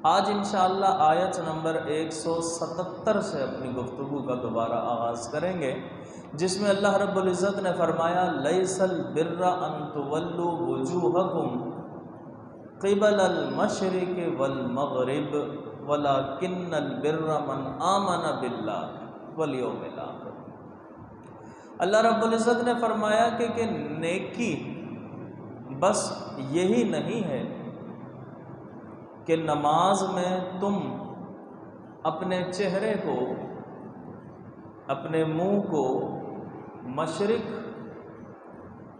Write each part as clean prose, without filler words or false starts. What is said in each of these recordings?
آج انشاءاللہ آیت نمبر 177 سے اپنی گفتگو کا دوبارہ آغاز کریں گے، جس میں اللہ رب العزت نے فرمایا لیس البر ان تولوا وجوہکم قبل المشرق والمغرب ولکن البر من آمن باللہ والیوم الآخر۔ اللہ رب العزت نے فرمایا کہ نیکی بس یہی نہیں ہے کہ نماز میں تم اپنے چہرے کو، اپنے منہ کو مشرق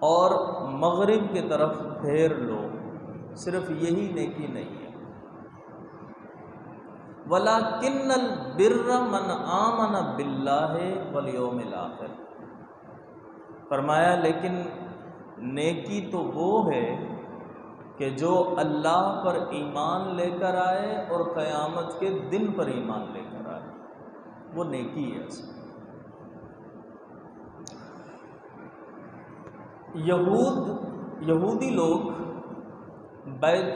اور مغرب کی طرف پھیر لو، صرف یہی نیکی نہیں ہے۔ وَلَكِنَّ الْبِرَّ مَنْ آمَنَ بِاللَّهِ وَالْيَوْمِ الْآخِرِ، فرمایا لیکن نیکی تو وہ ہے کہ جو اللہ پر ایمان لے کر آئے اور قیامت کے دن پر ایمان لے کر آئے، وہ نیکی ہے۔ یہودی لوگ بیت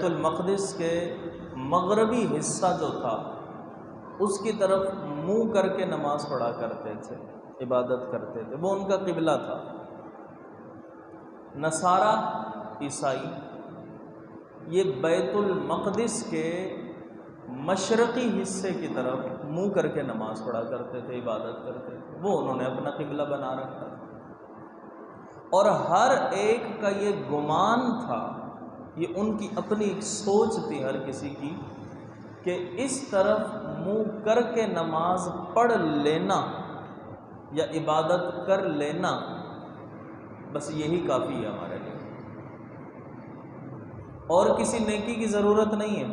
المقدس کے مغربی حصہ جو تھا اس کی طرف منہ کر کے نماز پڑھا کرتے تھے، عبادت کرتے تھے، وہ ان کا قبلہ تھا۔ نصارہ، عیسائی، یہ بیت المقدس کے مشرقی حصے کی طرف منہ کر کے نماز پڑھا کرتے تھے، عبادت کرتے تھے، وہ انہوں نے اپنا قبلہ بنا رکھا تھا۔ اور ہر ایک کا یہ گمان تھا، یہ ان کی اپنی ایک سوچ تھی ہر کسی کی، کہ اس طرف منہ کر کے نماز پڑھ لینا یا عبادت کر لینا بس یہی کافی ہے ہمارے لیے، اور کسی نیکی کی ضرورت نہیں ہے۔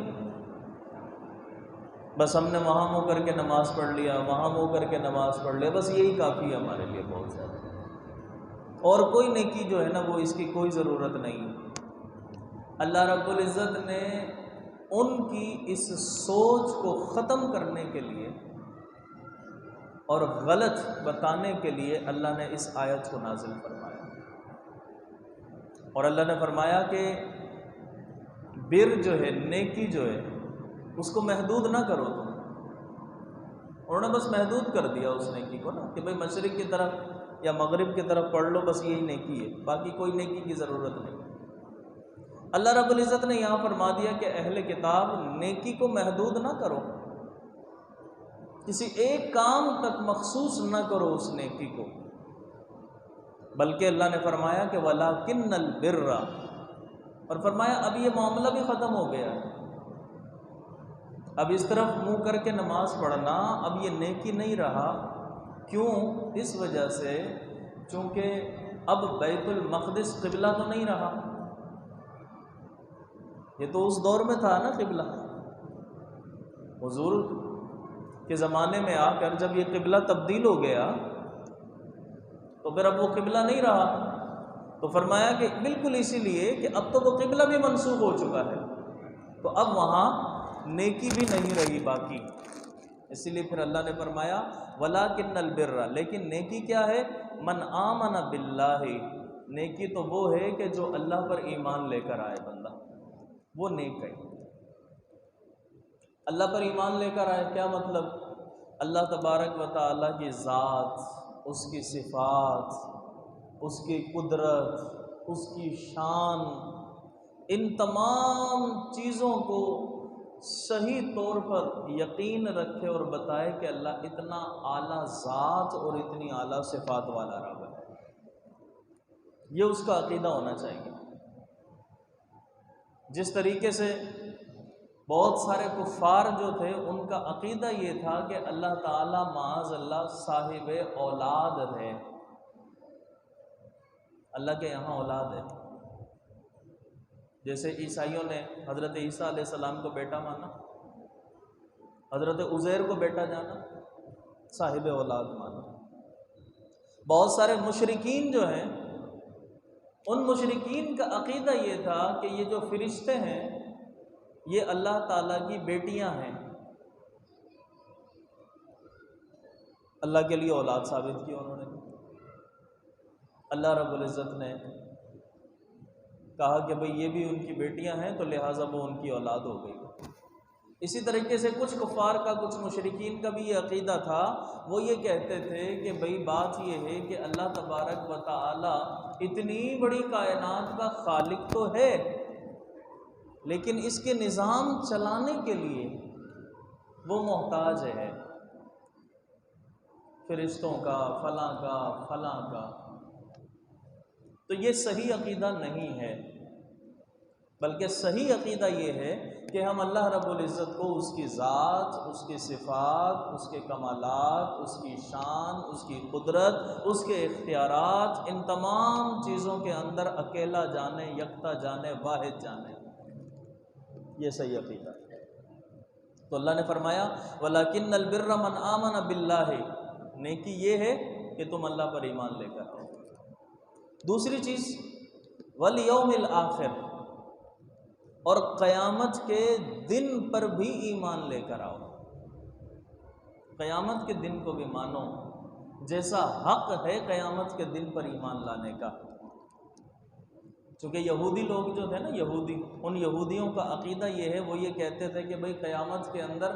بس ہم نے وہاں منہ کر کے نماز پڑھ لیا، وہاں منہ کر کے نماز پڑھ لیا، بس یہی کافی ہے ہمارے لیے بہت زیادہ، اور کوئی نیکی جو ہے نا وہ اس کی کوئی ضرورت نہیں ہے۔ اللہ رب العزت نے ان کی اس سوچ کو ختم کرنے کے لیے اور غلط بتانے کے لیے اللہ نے اس آیت کو نازل فرمایا، اور اللہ نے فرمایا کہ بر جو ہے، نیکی جو ہے، اس کو محدود نہ کرو تم۔ انہوں نے بس محدود کر دیا اس نیکی کو نا، کہ بھئی مشرق کی طرف یا مغرب کی طرف پڑھ لو، بس یہی نیکی ہے، باقی کوئی نیکی کی ضرورت نہیں۔ اللہ رب العزت نے یہاں فرما دیا کہ اہل کتاب نیکی کو محدود نہ کرو، کسی ایک کام تک مخصوص نہ کرو اس نیکی کو، بلکہ اللہ نے فرمایا کہ وَلَكِنَّ الْبِرَّ، اور فرمایا اب یہ معاملہ بھی ختم ہو گیا، اب اس طرف منہ کر کے نماز پڑھنا اب یہ نیکی نہیں رہا۔ کیوں؟ اس وجہ سے چونکہ اب بیت المقدس قبلہ تو نہیں رہا، یہ تو اس دور میں تھا نا قبلہ، حضور کے زمانے میں آ کر جب یہ قبلہ تبدیل ہو گیا تو پھر اب وہ قبلہ نہیں رہا، تو فرمایا کہ بالکل اسی لیے کہ اب تو وہ قبلہ بھی منسوخ ہو چکا ہے، تو اب وہاں نیکی بھی نہیں رہی باقی، اسی لیے پھر اللہ نے فرمایا وَلَكِنَّ الْبِرَّ، لیکن نیکی کیا ہے؟ من آمن باللہ، نیکی تو وہ ہے کہ جو اللہ پر ایمان لے کر آئے بندہ، وہ نیک ہے۔ اللہ پر ایمان لے کر آئے کیا مطلب؟ اللہ تبارک و تعالیٰ کی ذات، اس کی صفات، اس کی قدرت، اس کی شان، ان تمام چیزوں کو صحیح طور پر یقین رکھے اور بتائے کہ اللہ اتنا اعلیٰ ذات اور اتنی اعلیٰ صفات والا رب ہے، یہ اس کا عقیدہ ہونا چاہیے۔ جس طریقے سے بہت سارے کفار جو تھے ان کا عقیدہ یہ تھا کہ اللہ تعالیٰ معاذ اللہ صاحب اولاد ہے، اللہ کے یہاں اولاد ہے، جیسے عیسائیوں نے حضرت عیسیٰ علیہ السلام کو بیٹا مانا، حضرت عزیر کو بیٹا جانا، صاحب اولاد مانا۔ بہت سارے مشرکین جو ہیں، ان مشرکین کا عقیدہ یہ تھا کہ یہ جو فرشتے ہیں یہ اللہ تعالیٰ کی بیٹیاں ہیں، اللہ کے لیے اولاد ثابت کی انہوں نے۔ اللہ رب العزت نے کہا کہ بھئی یہ بھی ان کی بیٹیاں ہیں تو لہٰذا وہ ان کی اولاد ہو گئی۔ اسی طریقے سے کچھ کفار کا، کچھ مشرکین کا بھی یہ عقیدہ تھا، وہ یہ کہتے تھے کہ بھئی بات یہ ہے کہ اللہ تبارک و تعالی اتنی بڑی کائنات کا خالق تو ہے، لیکن اس کے نظام چلانے کے لیے وہ محتاج ہے فرشتوں کا، فلاں کا، فلاں کا۔ تو یہ صحیح عقیدہ نہیں ہے، بلکہ صحیح عقیدہ یہ ہے کہ ہم اللہ رب العزت کو اس کی ذات، اس کی صفات، اس کے کمالات، اس کی شان، اس کی قدرت، اس کے اختیارات، ان تمام چیزوں کے اندر اکیلا جانے، یکتا جانے، واحد جانے، یہ صحیح عقیدہ ہے۔ تو اللہ نے فرمایا وَلَكِنَّ الْبِرَّ مَنْ آمَنَ بِاللَّهِ، نیکی یہ ہے کہ تم اللہ پر ایمان لے کر آؤ۔ دوسری چیز وَالْيَوْمِ الْآخِرِ، اور قیامت کے دن پر بھی ایمان لے کر آؤ۔ قیامت کے دن کو بھی مانو، جیسا حق ہے قیامت کے دن پر ایمان لانے کا۔ چونکہ یہودی لوگ جو تھے نا، یہودی، ان یہودیوں کا عقیدہ یہ ہے، وہ یہ کہتے تھے کہ بھئی قیامت کے اندر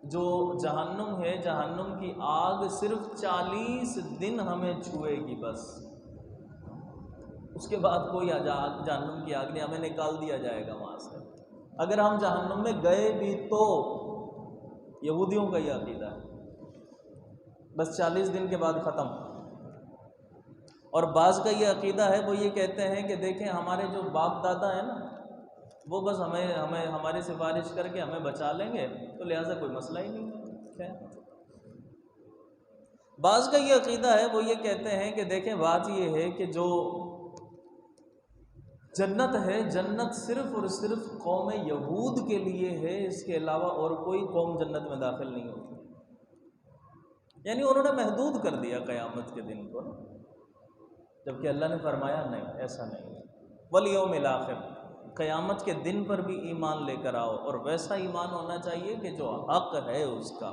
جو جہنم ہے، جہنم کی آگ صرف 40 دن ہمیں چھوئے گی بس، اس کے بعد کوئی جہنم کی آگ نہیں، ہمیں نکال دیا جائے گا وہاں سے۔ اگر ہم جہنم میں گئے بھی تو، یہودیوں کا یہ عقیدہ ہے، بس 40 دن کے بعد ختم۔ اور بعض کا یہ عقیدہ ہے، وہ یہ کہتے ہیں کہ دیکھیں ہمارے جو باپ دادا ہیں نا، وہ بس ہمیں ہماری سفارش کر کے ہمیں بچا لیں گے، تو لہٰذا کوئی مسئلہ ہی نہیں ہے۔ بعض کا یہ عقیدہ ہے، وہ یہ کہتے ہیں کہ دیکھیں بات یہ ہے کہ جو جنت ہے، جنت صرف اور صرف قوم یہود کے لیے ہے، اس کے علاوہ اور کوئی قوم جنت میں داخل نہیں ہوتی۔ یعنی انہوں نے محدود کر دیا قیامت کے دن کو، جبکہ اللہ نے فرمایا نہیں، ایسا نہیں ہے۔ والیوم الآخر، قیامت کے دن پر بھی ایمان لے کر آؤ، اور ویسا ایمان ہونا چاہیے کہ جو حق ہے اس کا۔